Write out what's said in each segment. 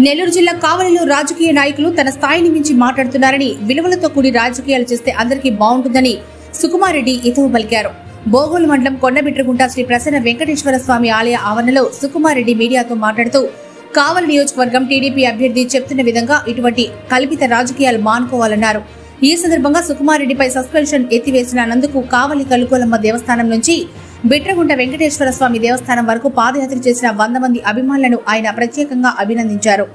నెల్లూరు జిల్లా కావలిలో రాజకీయ నాయకులు తన స్థాయిని మించి మాట్లాడుతున్నారని, విలువలతో కూడి రాజకీయాలు చేస్తే అందరికీ బాగుంటుందని సుకుమార్ రెడ్డి హితవు పలికారు. బోగోలు మండలం కొండబిట్రగుంట శ్రీ ప్రసన్న వెంకటేశ్వర స్వామి ఆలయ ఆవరణలో సుకుమార్ రెడ్డి మీడియాతో మాట్లాడుతూ, కావలి నియోజకవర్గం టీడీపీ అభ్యర్థి చెప్తున్న విధంగా ఇటువంటి కల్పిత రాజకీయాలు మానుకోవాలన్నారు. ఈ సందర్భంగా సుకుమార్ రెడ్డిపై సస్పెన్షన్ ఎత్తివేసినందుకు కావలి కలుకోలమ్మ దేవస్థానం నుంచి బిట్రగుంట వెంకటేశ్వర స్వామి దేవస్థానం వరకు పాదయాత్ర చేసిన 100 మంది అభిమానులను ఆయన ప్రత్యేకంగా అభినందించారు.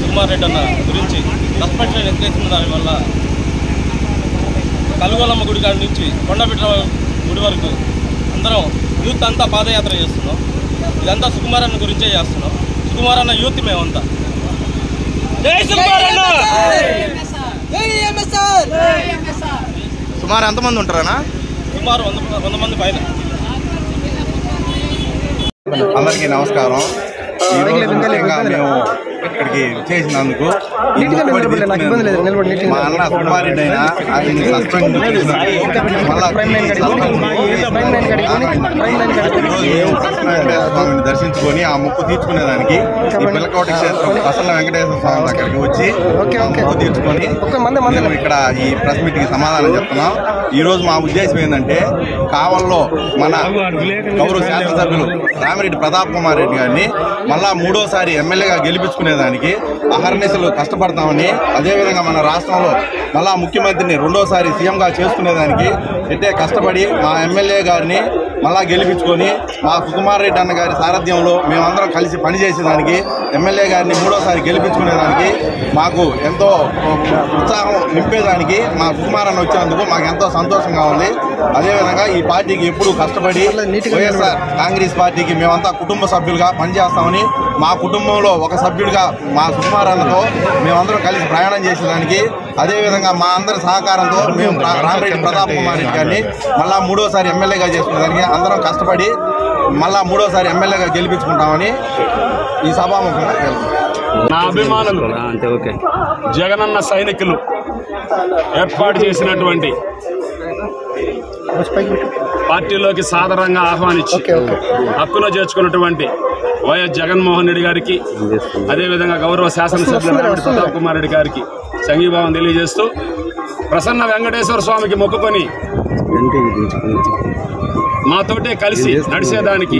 సుకుమార్ రెడ్డి అన్న గురించి సస్పెన్షన్ ఎత్తేసిన దానివల్ల కలుగోలమ్మ గుడి కాడి నుంచి కొండబిట్ర గుడి వరకు అందరం యూత్ అంతా పాదయాత్ర చేస్తున్నాం. ఇదంతా సుకుమార్ అన్న గురించే చేస్తున్నాం. సుకుమార్ అన్న యూత్ మేమంతా. సుమారు ఎంతమంది ఉంటారన్నా? సుమారు 100 మంది పైన. అందరికీ నమస్కారం. మేము ఇక్కడికి చేసినందుకు మా అన్న సుకుమార్ రెడ్డి అయినా ఆయన సస్పెండ్ స్వామిని దర్శించుకొని ఆ మొక్కు తీర్చుకునేదానికి పిల్లకోట క్షేత్రం ప్రసన్న వెంకటేశ్వర స్వామి దగ్గరికి వచ్చి మొక్కు తీర్చుకొని మేము ఇక్కడ ఈ ప్రెస్ మీట్ కి సమాధానం చెప్తున్నాం. ఈ రోజు మా ఉద్దేశం ఏంటంటే, కావల్లో మన గౌరవ శాసనసభ్యులు రామిరెడ్డి ప్రతాప్ కుమార్ రెడ్డి గారిని మళ్ళా 3వ ఎమ్మెల్యేగా గెలిపించుకునేదానికి అహర్నిశలు కష్టపడతామని, అదేవిధంగా మన రాష్ట్రంలో మళ్ళా ముఖ్యమంత్రిని 2వ సీఎంగా చేసుకునేదానికి ఎట్టే కష్టపడి మా ఎమ్మెల్యే గారిని మళ్ళా గెలిపించుకొని మా సుకుమార్ రెడ్డి అన్న గారి సారథ్యంలో మేమందరం కలిసి పనిచేసేదానికి, ఎమ్మెల్యే గారిని 3వ గెలిపించుకునేదానికి మాకు ఎంతో ఉత్సాహం నింపేదానికి మా సుకుమార్ అన్న వచ్చినందుకు మాకు ఎంతో సంతోషంగా ఉంది. అదేవిధంగా ఈ పార్టీకి ఎప్పుడూ కష్టపడి వైఎస్ఆర్ కాంగ్రెస్ పార్టీకి మేమంతా కుటుంబ సభ్యులుగా పనిచేస్తామని, మా కుటుంబంలో ఒక సభ్యుడిగా మా సుకుమార్ అన్నతో మేమందరం కలిసి ప్రయాణం చేసేదానికి, అదేవిధంగా మా అందరి సహకారంతో మేము రామిరెడ్డి ప్రతాప్ కుమార్ రెడ్డి గారిని మళ్ళా 3వ ఎమ్మెల్యేగా చేసుకునేదానికి అందరం కష్టపడి మళ్ళా 3వ ఎమ్మెల్యేగా గెలిపించుకుంటామని ఈ సభాముఖంగా నా అభిమానులు జగనన్న సైనికులు ఏర్పాటు చేసినటువంటి పార్టీలోకి సాధారణంగా ఆహ్వానించి హక్కులో చేర్చుకున్నటువంటి వైఎస్ జగన్మోహన్ రెడ్డి గారికి, అదేవిధంగా గౌరవ శాసనసభ్యులు రామిరెడ్డి ప్రతాప్ కుమార్ రెడ్డి గారికి సంఘీభావం తెలియజేస్తూ, ప్రసన్న వెంకటేశ్వర స్వామికి మొక్కుకొని మాతోటే కలిసి నడిచేదానికి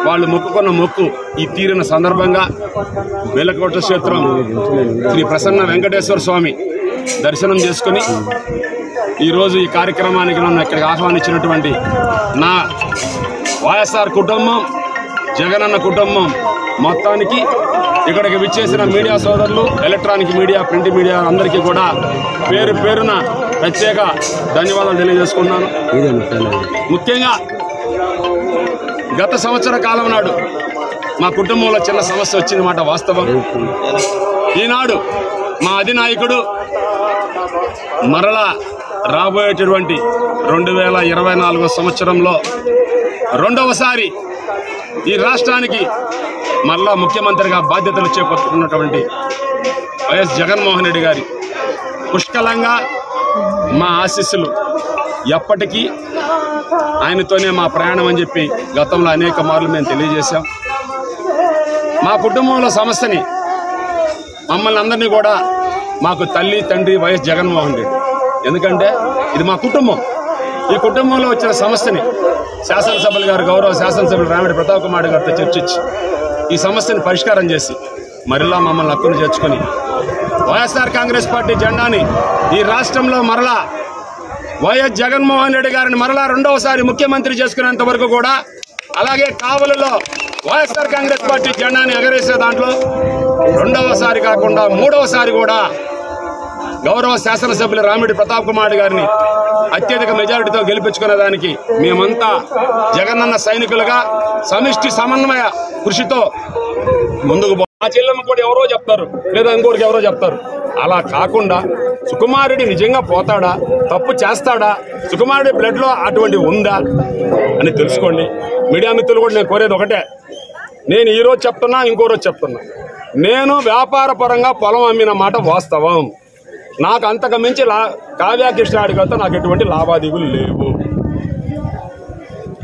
వాళ్ళు మొక్కుకున్న మొక్కు ఈ తీరిన సందర్భంగా వేలకోట క్షేత్రం శ్రీ ప్రసన్న వెంకటేశ్వర స్వామి దర్శనం చేసుకుని ఈరోజు ఈ కార్యక్రమానికి నన్ను ఇక్కడికి ఆహ్వానించినటువంటి నా వైఎస్ఆర్ కుటుంబం, జగనన్న కుటుంబం మొత్తానికి, ఇక్కడికి విచ్చేసిన మీడియా సోదరులు, ఎలక్ట్రానిక్ మీడియా, ప్రింట్ మీడియా అందరికీ కూడా పేరు పేరున ప్రత్యేక ధన్యవాదాలు తెలియజేసుకున్నాను. ముఖ్యంగా గత సంవత్సర కాలం నాడు మా కుటుంబంలో చిన్న సమస్య వచ్చిందన్నమాట, వాస్తవం. ఈనాడు మా అధినాయకుడు మరలా రాబోయేటటువంటి 2024 సంవత్సరంలో 2వసారి ఈ రాష్ట్రానికి మరలా ముఖ్యమంత్రిగా బాధ్యతలు చేపట్టుకున్నటువంటి వైఎస్ జగన్మోహన్ రెడ్డి గారి పుష్కలంగా మా ఆశీస్సులు ఎప్పటికీ ఆయనతోనే మా ప్రయాణం అని చెప్పి గతంలో అనేక మార్లు మేము తెలియజేశాం. మా కుటుంబంలో సమస్యని, మమ్మల్ని అందరినీ కూడా మాకు తల్లి తండ్రి వైఎస్ జగన్మోహన్ రెడ్డి, ఎందుకంటే ఇది మా కుటుంబం. ఈ కుటుంబంలో వచ్చిన సమస్యని శాసనసభ్యులు గారు, గౌరవ శాసనసభ్యులు రామిరెడ్డి ప్రతాప్ కుమార్ గారితో చర్చించి ఈ సమస్యను పరిష్కారం చేసి మరలా మమ్మల్ని హక్కును చేర్చుకొని వైఎస్ఆర్ కాంగ్రెస్ పార్టీ జెండాని ఈ రాష్ట్రంలో మరలా వైఎస్ జగన్మోహన్ రెడ్డి గారిని మరలా రెండవసారి ముఖ్యమంత్రి చేసుకునేంత వరకు కూడా అలాగే కావలిలో వైఎస్ఆర్ కాంగ్రెస్ పార్టీ జెండాని ఎగరేసే దాంట్లో రెండవసారి కాకుండా మూడవసారి కూడా గౌరవ శాసనసభ్యులు రామిరెడ్డి ప్రతాప్ కుమార్ గారిని అత్యధిక మెజారిటీతో గెలిపించుకునే దానికి మేమంతా జగనన్న సైనికులుగా సమిష్టి సమన్వయ కృషితో ముందుకు ఆ చెల్లెమ్మ కూడా ఎవరో చెప్తారు, లేదా ఇంకోరికి ఎవరో చెప్తారు. అలా కాకుండా సుకుమారెడ్డి నిజంగా పోతాడా, తప్పు చేస్తాడా, సుకుమారెడ్డి బ్లడ్ లో అటువంటి ఉందా అని తెలుసుకోండి. మీడియా మిత్రులు కూడా నేను కోరేది ఒకటే, నేను ఈ రోజు చెప్తున్నా, ఇంకో రోజు చెప్తున్నా, నేను వ్యాపార పరంగా పొలం అమ్మిన మాట వాస్తవం. నాకు అంతకు మించి కావ్య కృష్ణారెడ్డి గారితో నాకు ఎటువంటి లావాదేవీలు లేవు.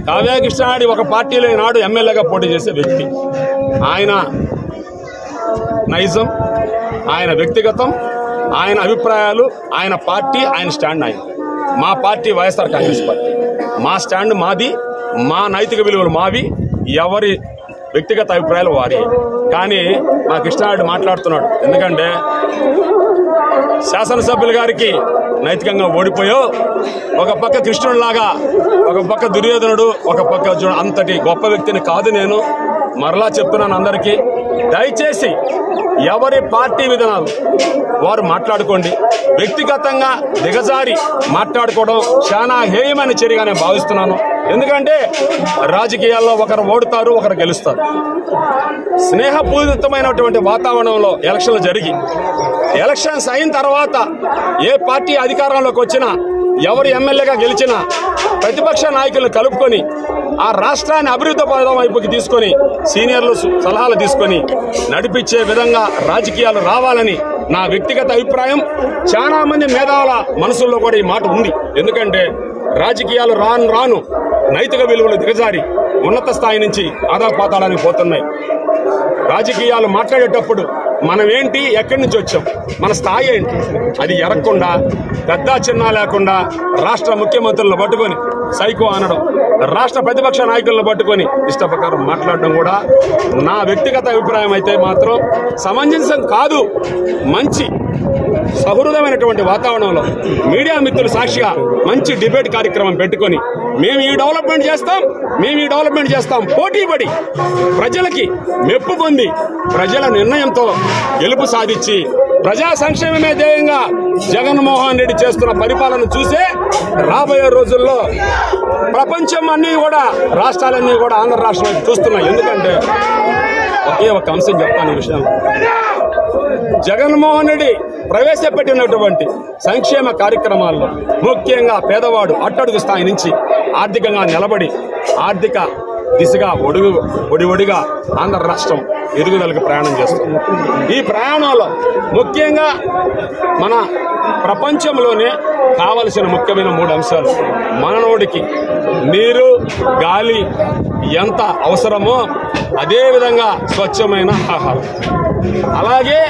కావ్య కృష్ణారెడ్డి ఒక పార్టీలో ఈనాడు ఎమ్మెల్యేగా పోటీ చేసే వ్యక్తి. ఆయన నైజం, ఆయన వ్యక్తిగతం, ఆయన అభిప్రాయాలు, ఆయన పార్టీ, ఆయన స్టాండ్ ఆయన. మా పార్టీ వైఎస్ఆర్ కాంగ్రెస్ పార్టీ, మా స్టాండ్ మాది, మా నైతిక విలువలు మావి, ఎవరి వ్యక్తిగత అభిప్రాయాలు వారి. కానీ మా కృష్ణారెడ్డి మాట్లాడుతున్నాడు, ఎందుకంటే శాసనసభ్యుల గారికి నైతికంగా ఓడిపోయావు, ఒక పక్క కృష్ణుడిలాగా, ఒక పక్క దుర్యోధనుడు, ఒక పక్క అర్జునుడు, అంతటి గొప్ప వ్యక్తిని కాదు నేను. మరలా చెప్తున్నాను అందరికీ, దయచేసి ఎవరి పార్టీ విధానాలు వారు మాట్లాడుకోండి. వ్యక్తిగతంగా దిగజారి మాట్లాడుకోవడం చాలా హేయమైన చర్యగా నేను భావిస్తున్నాను. ఎందుకంటే రాజకీయాల్లో ఒకరు ఓడుతారు, ఒకరు గెలుస్తారు. స్నేహపూరితమైనటువంటి వాతావరణంలో ఎలక్షన్లు జరిగి ఎలక్షన్స్ అయిన తర్వాత ఏ పార్టీ అధికారంలోకి వచ్చినా, ఎవరు ఎమ్మెల్యేగా గెలిచినా ప్రతిపక్ష నాయకులను కలుపుకొని ఆ రాష్ట్రాన్ని అభివృద్ధి పథకం వైపుకి తీసుకొని సీనియర్లు సలహాలు తీసుకొని నడిపించే విధంగా రాజకీయాలు రావాలని నా వ్యక్తిగత అభిప్రాయం. చాలా మంది మేధావుల మనసుల్లో కూడా ఈ మాట ఉంది. ఎందుకంటే రాజకీయాలు రాను రాను నైతిక విలువలు దిగజారి ఉన్నత స్థాయి నుంచి ఆదాపాతాడానికి పోతున్నాయి. రాజకీయాలు మాట్లాడేటప్పుడు మనం ఏంటి, ఎక్కడి నుంచి వచ్చాం, మన స్థాయి ఏంటి, అది ఎరగకుండా పెద్ద చిన్న లేకుండా రాష్ట్ర ముఖ్యమంత్రులను పట్టుకొని సైకో అనడం, రాష్ట్ర ప్రతిపక్ష నాయకులను పట్టుకొని ఇష్టప్రకారం మాట్లాడడం కూడా నా వ్యక్తిగత అభిప్రాయం అయితే మాత్రం సమంజసం కాదు. మంచి సహృదయమైనటువంటి వాతావరణంలో మీడియా మిత్రులు సాక్షిగా మంచి డిబేట్ కార్యక్రమం పెట్టుకొని మేము ఈ డెవలప్మెంట్ చేస్తాం, మేము ఈ డెవలప్మెంట్ చేస్తాం, పోటీపడి ప్రజలకి మెప్పు పొంది ప్రజల నిర్ణయంతో గెలుపు సాధించి ప్రజా సంక్షేమమే ధ్యేయంగా జగన్మోహన్ రెడ్డి చేస్తున్న పరిపాలన చూసే రాబోయే రోజుల్లో ప్రపంచం అన్నీ కూడా, రాష్ట్రాలన్నీ కూడా ఆంధ్ర రాష్ట్రం చూస్తున్నాయి. ఎందుకంటే ఒకే ఒక అంశం చెప్తాను ఈ విషయం, జగన్మోహన్ రెడ్డి ప్రవేశపెట్టినటువంటి సంక్షేమ కార్యక్రమాల్లో ముఖ్యంగా పేదవాడు అట్టడుగు స్థాయి నుంచి ఆర్థికంగా నిలబడి ఆర్థిక దిశగా ఒడిగా ఆంధ్ర రాష్ట్రం ఎదుగుదలకు ప్రయాణం చేస్తుంది. ఈ ప్రయాణంలో ముఖ్యంగా మన ప్రపంచంలోనే కావలసిన ముఖ్యమైన 3 అంశాలు, మానవుడికి నీరు, గాలి ఎంత అవసరమో అదేవిధంగా స్వచ్ఛమైన ఆహారం. అలాగే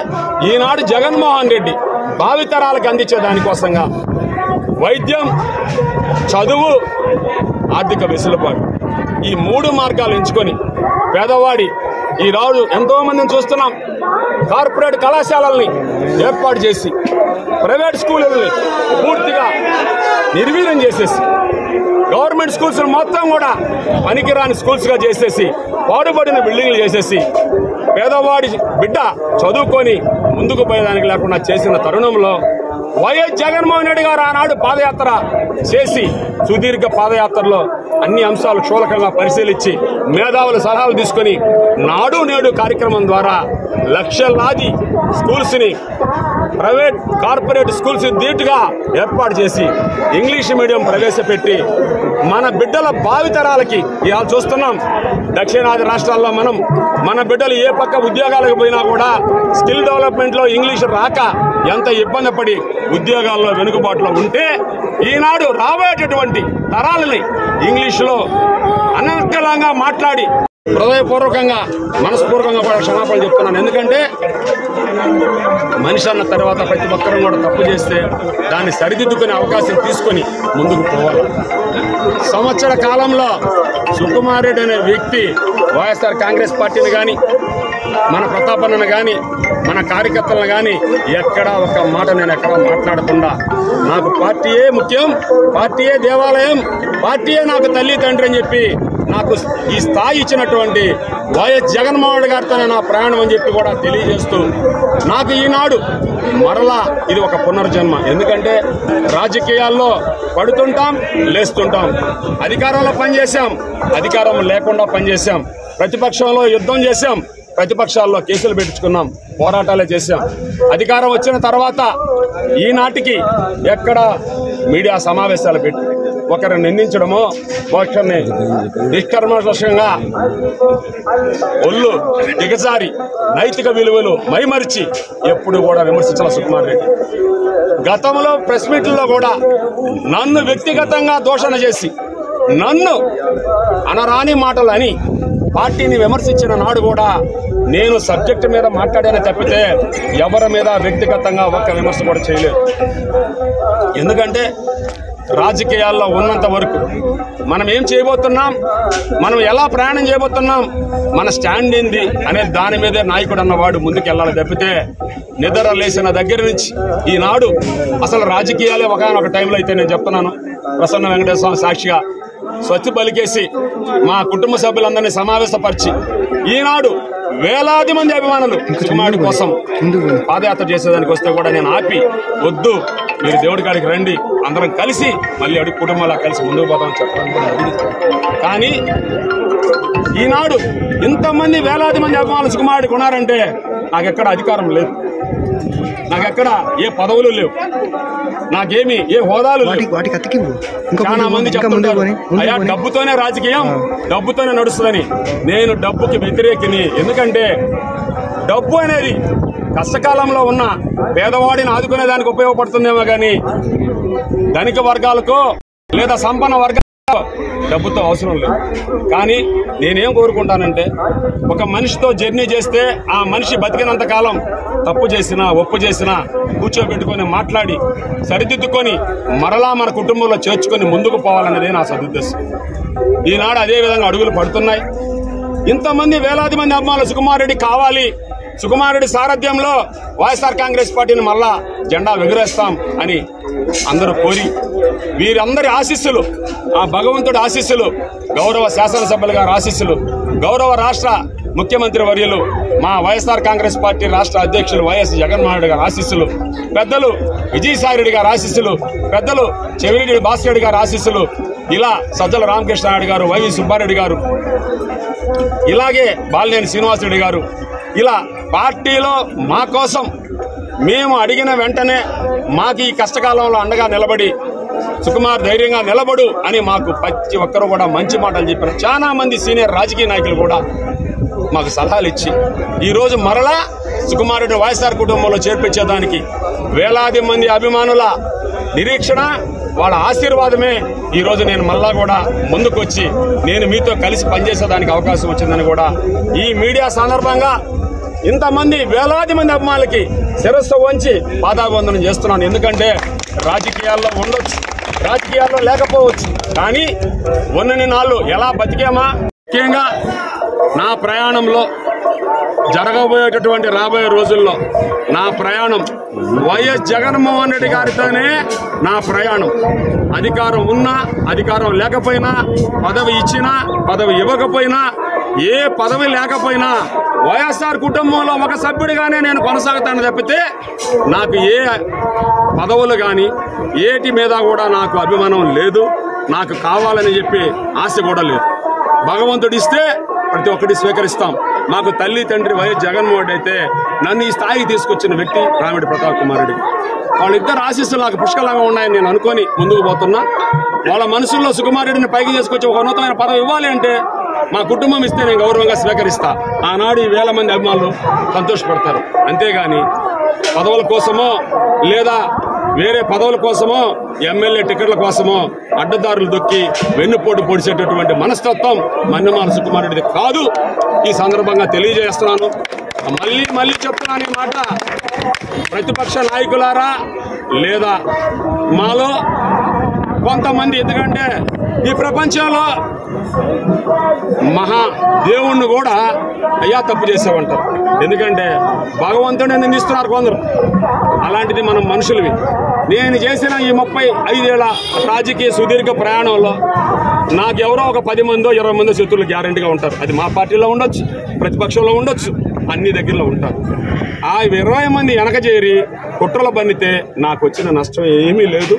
ఈనాడు జగన్మోహన్ రెడ్డి భావితరాలకు అందించే దానికోసంగా వైద్యం, చదువు, ఆర్థిక వెసులుబాటు, ఈ 3 మార్గాలు ఎంచుకొని పేదవాడి ఈ రాజు ఎంతో మందిని చూస్తున్నాం. కార్పొరేట్ కళాశాలల్ని ఏర్పాటు చేసి ప్రైవేట్ స్కూళ్ళని పూర్తిగా నిర్వీర్యం చేసేసి గవర్నమెంట్ స్కూల్స్ మొత్తం కూడా పనికిరాని స్కూల్స్ గా చేసేసి పాడుపడిన బిల్డింగ్లు చేసేసి పేదవాడి బిడ్డ చదువుకొని ముందుకు పోయేదానికి లేకుండా చేసిన తరుణంలో వైఎస్ జగన్మోహన్ రెడ్డి గారు ఆనాడు పాదయాత్ర చేసి సుదీర్ఘ పాదయాత్రలో అన్ని అంశాలు క్షులకంగా పరిశీలించి మేధావుల సలహాలు తీసుకుని నాడు నేడు కార్యక్రమం ద్వారా లక్షలాది స్కూల్స్ ని ప్రైవేట్ కార్పొరేట్ స్కూల్స్ ధీటుగా ఏర్పాటు చేసి ఇంగ్లీష్ మీడియం ప్రవేశపెట్టి మన బిడ్డల భావితరాలకి ఇవాళ చూస్తున్నాం. దక్షిణాది రాష్ట్రాల్లో మన బిడ్డలు ఏ పక్క ఉద్యోగాలకు పోయినా కూడా స్కిల్ డెవలప్మెంట్ లో ఇంగ్లీష్ రాక ఎంత ఇబ్బంది పడి ఉద్యోగాల్లో వెనుకబాటులో ఉంటే ఈనాడు రాబోయేటటువంటి తరాలని ఇంగ్లీషులో అనర్గళంగా మాట్లాడి హృదయపూర్వకంగా మనస్పూర్వకంగా క్షమాపణలు చెప్తున్నాను. ఎందుకంటే మనిషి అన్న తర్వాత ప్రతి ఒక్కరం కూడా తప్పు చేస్తే దాన్ని సరిదిద్దుకునే అవకాశం తీసుకొని ముందుకు పోవాలి. సంవత్సర కాలంలో సుకుమారెడ్డి అనే వ్యక్తి వైఎస్ఆర్ కాంగ్రెస్ పార్టీని కానీ, మన ప్రతాపన్నను కానీ, మన కార్యకర్తలను కానీ ఎక్కడా ఒక మాట నేను ఎక్కడా మాట్లాడకుండా నాకు పార్టీయే ముఖ్యం, పార్టీయే దేవాలయం, పార్టీయే నాకు తల్లి తండ్రి అని చెప్పి నాకు ఈ స్థాయి ఇచ్చినటువంటి వైఎస్ జగన్మోహన్ గారితోనే నా ప్రయాణం అని చెప్పి కూడా తెలియజేస్తూ నాకు ఈనాడు మరలా ఇది ఒక పునర్జన్మ. ఎందుకంటే రాజకీయాల్లో పడుతుంటాం, లేస్తుంటాం. అధికారంలో పనిచేశాం, అధికారం లేకుండా పనిచేశాం. ప్రతిపక్షంలో యుద్ధం చేశాం, ప్రతిపక్షాల్లో కేసులు పెట్టించుకున్నాం, పోరాటాలే చేశాం. అధికారం వచ్చిన తర్వాత ఈనాటికి ఎక్కడ మీడియా సమావేశాలు పెట్టి ఒకరిని నిందించడమో, ఒకరిని నిష్కర్మషంగా ఒళ్ళు దిగజారి నైతిక విలువలు మైమరిచి ఎప్పుడు కూడా విమర్శించాల సుకుమార్ రెడ్డి. గతంలో ప్రెస్ మీట్లలో కూడా నన్ను వ్యక్తిగతంగా దూషణ చేసి నన్ను అనరాని మాటలు అని పార్టీని విమర్శించిన నాడు కూడా నేను సబ్జెక్టు మీద మాట్లాడానే తప్పితే ఎవరి మీద వ్యక్తిగతంగా ఒక్క విమర్శ కూడా చేయలేదు. ఎందుకంటే రాజకీయాల్లో ఉన్నంత వరకు మనం ఏం చేయబోతున్నాం, మనం ఎలా ప్రయాణం చేయబోతున్నాం, మన స్టాండ్ ఏంది అనే దాని మీదే నాయకుడు అన్నవాడు ముందుకు వెళ్ళాలి తప్పితే నిద్ర లేచిన దగ్గర నుంచి ఈనాడు అసలు రాజకీయాలే ఒకనొక టైంలో అయితే నేను చెప్తున్నాను, ప్రసన్న వెంకటేశ్వర స్వామి సాక్షిగా స్వచ్ఛ పలికేసి మా కుటుంబ సభ్యులందరినీ సమావేశపరిచి ఈనాడు వేలాది మంది అభిమానులు సుకుమారుడి కోసం పాదయాత్ర చేసేదానికి వస్తే కూడా నేను ఆపి, వద్దు మీరు దేవుడి కాడికి రండి, అందరం కలిసి మళ్ళీ అడుగు కుటుంబాలా కలిసి ముందుకు పోతామని చెప్పాను. కానీ ఈనాడు ఇంతమంది వేలాది మంది అభిమానులు సుకుమారుడికి ఉన్నారంటే నాకెక్కడ అధికారం లేదు, నాకెక్కడ ఏ పదవులు లేవు, నాకేమి ఏ హోదాలు లేవు. చాలా మంది చెప్తుంటారు అయ్యా డబ్బుతోనే రాజకీయం, డబ్బుతోనే నడుస్తుందని. నేను డబ్బుకి వ్యతిరేకిని. ఎందుకంటే డబ్బు అనేది కష్టకాలంలో ఉన్న పేదవాడిని ఆదుకునే దానికి ఉపయోగపడుతుందేమో కానీ ధనిక వర్గాలకు లేదా సంపన్న వర్గాలకు డబ్బుతో అవసరం లేదు. కానీ నేనేం కోరుకుంటానంటే ఒక మనిషితో జర్నీ చేస్తే ఆ మనిషి బతికినంత కాలం తప్పు చేసినా ఒప్పు చేసినా కూర్చోబెట్టుకొని మాట్లాడి సరిదిద్దుకొని మరలా మన కుటుంబంలో చేర్చుకొని ముందుకు పోవాలన్నదే నా సదుద్దేశం. ఈనాడు అదే విధంగా అడుగులు పడుతున్నాయి. ఇంతమంది వేలాది మంది అభిమానులు సుకుమార్ రెడ్డి కావాలి, సుకుమార్ రెడ్డి సారథ్యంలో వైఎస్ఆర్ కాంగ్రెస్ పార్టీని మళ్ళా జెండా ఎగురేస్తాం అని అందరూ కోరి వీరందరి ఆశీస్సులు, ఆ భగవంతుడి ఆశీస్సులు, గౌరవ శాసనసభ్యులు గారి ఆశీస్సులు, గౌరవ రాష్ట్ర ముఖ్యమంత్రి వర్యులు మా వైఎస్ఆర్ కాంగ్రెస్ పార్టీ రాష్ట్ర అధ్యక్షులు వైఎస్ జగన్మోహన్ రెడ్డి గారి ఆశీస్సులు, పెద్దలు విజయసాయి రెడ్డి గారి ఆశీస్సులు, పెద్దలు చెవిరెడ్డి భాస్కర్ రెడ్డి గారి ఆశీస్సులు, ఇలా సజ్జల రామకృష్ణారెడ్డి గారు, వైవి సుబ్బారెడ్డి గారు, ఇలాగే బాలినేని శ్రీనివాసరెడ్డి గారు, ఇలా పార్టీలో మా కోసం మేము అడిగిన వెంటనే మాకు ఈ కష్టకాలంలో అండగా నిలబడి సుకుమార్ ధైర్యంగా నిలబడు అని మాకు ప్రతి ఒక్కరు కూడా మంచి మాటలు చెప్పారు. చాలా మంది సీనియర్ రాజకీయ నాయకులు కూడా మాకు సలహాలు ఇచ్చి ఈరోజు మరలా సుకుమార్ రెడ్డి వైఎస్ఆర్ కుటుంబంలో చేర్పించేదానికి వేలాది మంది అభిమానుల నిరీక్షణ, వాళ్ళ ఆశీర్వాదమే ఈరోజు నేను మళ్ళా కూడా ముందుకొచ్చి నేను మీతో కలిసి పనిచేసేదానికి అవకాశం వచ్చిందని కూడా ఈ మీడియా సందర్భంగా ఇంతమంది వేలాది మంది అభిమానులకి శిరస్సు వంచి పాదాభివందనం చేస్తున్నాను. ఎందుకంటే రాజకీయాల్లో ఉండొచ్చు, రాజకీయాల్లో లేకపోవచ్చు, కానీ ఉన్నన్ని నాళ్ళు ఎలా బతికామా. ముఖ్యంగా నా ప్రయాణంలో జరగబోయేటటువంటి రాబోయే రోజుల్లో నా ప్రయాణం వైఎస్ జగన్మోహన్ రెడ్డి గారితోనే నా ప్రయాణం. అధికారం ఉన్నా అధికారం లేకపోయినా, పదవి ఇచ్చినా పదవి ఇవ్వకపోయినా, ఏ పదవి లేకపోయినా వైఎస్ఆర్ కుటుంబంలో ఒక సభ్యుడిగానే నేను కొనసాగుతాను తప్పితే నాకు ఏ పదవులు కానీ ఏటి మీద కూడా నాకు అభిమానం లేదు, నాకు కావాలని చెప్పి ఆశ కూడా లేదు. భగవంతుడు ఇస్తే ప్రతి ఒక్కటి స్వీకరిస్తాం. మాకు తల్లి తండ్రి వైఎస్ జగన్మోహన్ రెడ్డి అయితే నన్ను ఈ స్థాయికి తీసుకొచ్చిన వ్యక్తి రామిరెడ్డి ప్రతాప్ కుమార్ రెడ్డి. వాళ్ళిద్దరు ఆశీస్సులు నాకు పుష్కలంగా ఉన్నాయని నేను అనుకొని ముందుకు పోతున్నా. వాళ్ళ మనసుల్లో సుకుమార్ రెడ్డిని పైకి తీసుకొచ్చి ఒక ఉన్నతమైన పదవి ఇవ్వాలి అంటే మా కుటుంబం ఇస్తే నేను గౌరవంగా స్వీకరిస్తా. ఆనాడు ఈ వేల మంది అభిమానులు సంతోషపడతారు. అంతేగాని పదవుల కోసమో లేదా వేరే పదవుల కోసమో ఎమ్మెల్యే టికెట్ల కోసమో అడ్డదారులు దొక్కి వెన్నుపోటు పొడిచేటటువంటి మనస్తత్వం మన్నెమాల సుకుమార్ రెడ్డిది కాదు. ఈ సందర్భంగా తెలియజేస్తున్నాను. మళ్ళీ చెప్తున్నాను ఈ మాట. ప్రతిపక్ష నాయకులారా లేదా మాలో కొంతమంది, ఎందుకంటే ఈ ప్రపంచంలో మహా దేవుణ్ణి కూడా అయ్యా తప్పు చేసామంటారు. ఎందుకంటే భగవంతుడిని నిందిస్తున్నారు కొందరు. అలాంటిది మనం మనుషులవి. నేను చేసిన ఈ 35 ఏళ్ల రాజకీయ సుదీర్ఘ ప్రయాణంలో నాకెవరో ఒక 10 మందో 20 మందో శత్రువులు గ్యారెంటీగా ఉంటారు. అది మా పార్టీలో ఉండొచ్చు, ప్రతిపక్షంలో ఉండొచ్చు, అన్ని దగ్గరలో ఉంటారు. ఆ 20 మంది వెనక చేరి కుట్రలు బన్నితే నాకు వచ్చిన నష్టం ఏమీ లేదు.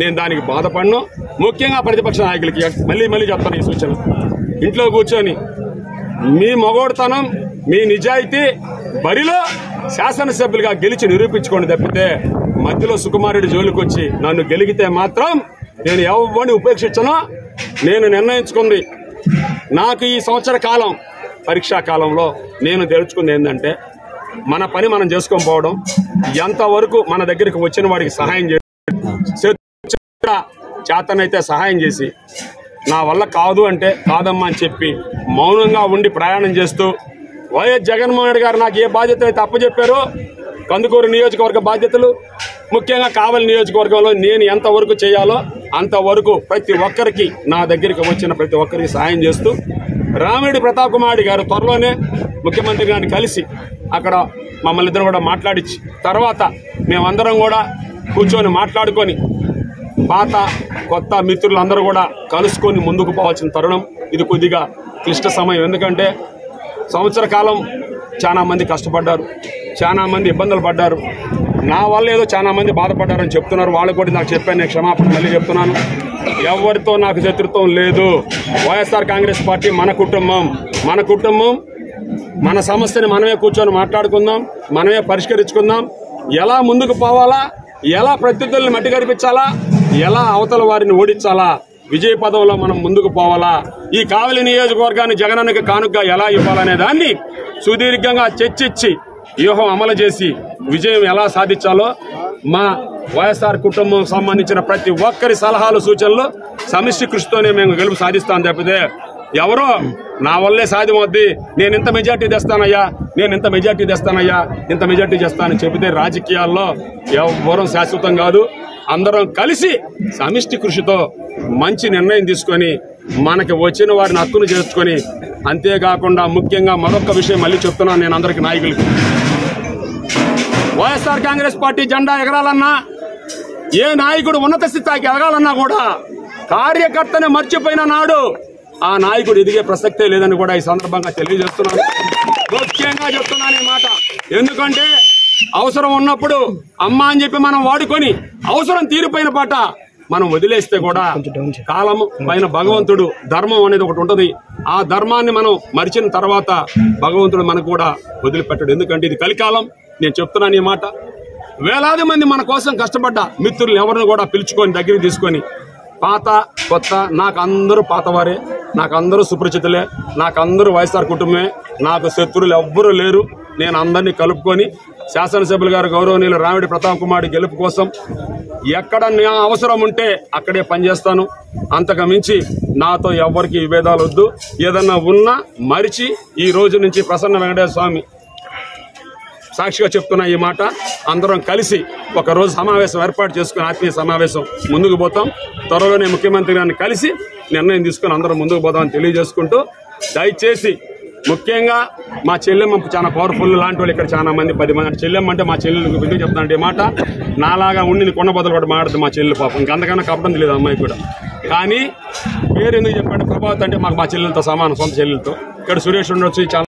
నేను దానికి బాధపడను. ముఖ్యంగా ప్రతిపక్ష నాయకులకి మళ్ళీ చెప్తాను ఈ సూచన. ఇంట్లో కూర్చొని మీ మగోడుతనం, మీ నిజాయితీ బరిలో శాసనసభ్యులుగా గెలిచి నిరూపించుకోండి తప్పితే మధ్యలో సుకుమారెడ్డి జోలికి వచ్చి నన్ను గెలిగితే మాత్రం నేను ఎవరిని ఉపేక్షించను. నేను నిర్ణయించుకుంది, నాకు ఈ సంవత్సర కాలం పరీక్షా కాలంలో నేను తెలుసుకుంది ఏంటంటే మన పని మనం చేసుకొని పోవడం, ఎంతవరకు మన దగ్గరికి వచ్చిన వాడికి సహాయం చేయడం, చేతనైతే సహాయం చేసి నా వల్ల కాదు అంటే కాదమ్మా అని చెప్పి మౌనంగా ఉండి ప్రయాణం చేస్తూ వైఎస్ జగన్మోహన్ రెడ్డి గారు నాకు ఏ బాధ్యతలు అయితే అప్పచెప్పారో కందుకూరు నియోజకవర్గ బాధ్యతలు, ముఖ్యంగా కావలి నియోజకవర్గంలో నేను ఎంతవరకు చేయాలో అంతవరకు ప్రతి ఒక్కరికి నా దగ్గరికి వచ్చిన ప్రతి ఒక్కరికి సహాయం చేస్తూ రామిరెడ్డి ప్రతాప్ కుమార్ గారు త్వరలోనే ముఖ్యమంత్రి గారిని కలిసి అక్కడ మమ్మల్ని ఇద్దరు కూడా మాట్లాడించి తర్వాత మేమందరం కూడా కూర్చొని మాట్లాడుకొని పాత కొత్త మిత్రులందరూ కూడా కలుసుకొని ముందుకు పోవాల్సిన తరుణం. ఇది కొద్దిగా క్లిష్ట సమయం. ఎందుకంటే సంవత్సర కాలం చాలా మంది కష్టపడ్డారు, చాలా మంది ఇబ్బందులు పడ్డారు. నా వల్ల ఏదో చాలా మంది బాధపడ్డారని చెప్తున్నారు. వాళ్ళు కూడా నాకు చెప్పాను, నేను క్షమాపణ మళ్ళీ చెప్తున్నాను. ఎవరితో నాకు శత్రుత్వం లేదు. వైఎస్ఆర్ కాంగ్రెస్ పార్టీ మన కుటుంబం, మన సమస్యని మనమే కూర్చొని మాట్లాడుకుందాం, మనమే పరిష్కరించుకుందాం. ఎలా ముందుకు పోవాలా, ఎలా ప్రత్యర్థుల్ని మట్టి కనిపించాలా, ఎలా అవతల వారిని ఓడించాలా, విజయ పదంలో మనం ముందుకు పోవాలా, ఈ కావలి నియోజకవర్గాన్ని జగనన్నకి కానుకగా ఎలా ఇవ్వాలనే దాన్ని సుదీర్ఘంగా చర్చించి వ్యూహం అమలు చేసి విజయం ఎలా సాధించాలో మా వైఎస్ఆర్ కుటుంబం సంబంధించిన ప్రతి ఒక్కరి సలహాలు సూచనలు సమిష్టి కృషితోనే మేము గెలుపు సాధిస్తాం తప్పితే ఎవరో నా వల్లే సాధ్యమవుద్ది, నేను ఇంత మెజార్టీ తెస్తానయ్యా, ఇంత మెజార్టీ చేస్తానని చెబితే రాజకీయాల్లో ఎవరూ శాశ్వతం కాదు. అందరం కలిసి సమిష్టి కృషితో మంచి నిర్ణయం తీసుకొని మనకి వచ్చిన వారిని హక్కును చేర్చుకొని, అంతేకాకుండా ముఖ్యంగా మరొక విషయం మళ్ళీ చెప్తున్నాను నేను అందరికి నాయకులకి, వైఎస్ఆర్ కాంగ్రెస్ పార్టీ జెండా ఎగరాలన్నా, ఏ నాయకుడు ఉన్నత స్థితికి ఎదగాలన్నా కూడా కార్యకర్తని మర్చిపోయిన నాడు ఆ నాయకుడు ఎదిగే ప్రసక్తే లేదని కూడా ఈ సందర్భంగా తెలియజేస్తున్నాను. ముఖ్యంగా చెప్తున్నాను ఈ మాట. ఎందుకంటే అవసరం ఉన్నప్పుడు అమ్మ అని చెప్పి మనం వాడుకొని అవసరం తీరిపోయిన పాట మనం వదిలేస్తే కూడా కాలం పైన భగవంతుడు ధర్మం అనేది ఒకటి ఉంటుంది. ఆ ధర్మాన్ని మనం మరిచిన తర్వాత భగవంతుడు మనకు కూడా వదిలిపెట్టడు. ఎందుకంటే ఇది కలికాలం. నేను చెప్తున్నాను ఈ మాట. వేలాది మంది మన కోసం కష్టపడ్డ మిత్రులు ఎవరిని కూడా పిలుచుకొని దగ్గరికి తీసుకొని పాత కొత్త నాకు అందరూ పాతవారే, నాకు అందరూ సుపరిచితులే, నాకు అందరూ వైఎస్ఆర్ కుటుంబమే, నాకు శత్రువులు ఎవ్వరూ లేరు. నేను అందరినీ కలుపుకొని శాసనసభ్యులు గారు గౌరవనీయులు రామిరెడ్డి ప్రతాప్ కుమార్ గెలుపు కోసం ఎక్కడ నా అవసరం ఉంటే అక్కడే పనిచేస్తాను. అంతకు మించి నాతో ఎవరికి విభేదాలు వద్దు. ఏదన్నా ఉన్నా మరిచి ఈ రోజు నుంచి ప్రసన్న వెంకటేశ్వర స్వామి సాక్షిగా చెప్తున్నా ఈ మాట. అందరం కలిసి ఒకరోజు సమావేశం ఏర్పాటు చేసుకుని ఆత్మీయ సమావేశం ముందుకు పోతాం. త్వరలోనే ముఖ్యమంత్రి గారిని కలిసి నిర్ణయం తీసుకుని అందరం ముందుకు పోతామని తెలియజేసుకుంటూ, దయచేసి ముఖ్యంగా మా చెల్లెమ్మ చాలా పవర్ఫుల్ లాంటి వాళ్ళు ఇక్కడ చాలా మంది 10 మంది చెల్లెమ్మ అంటే మా చెల్లెలకు ఎందుకు చెప్తానంటే ఈ మాట, నాలాగా ఉండి కొండ బదులు కూడా మాట్లాడుతుంది మా చెల్లెలు పాపం. ఇంకంతకన్నా కప్పడం తెలియదు అమ్మాయి కూడా. కానీ పేరు ఎందుకు చెప్పండి, ప్రభావితం అంటే మాకు మా చెల్లెలతో సమానం, సొంత చెల్లెలతో. ఇక్కడ సురేష్ ఉండొచ్చు, చాలా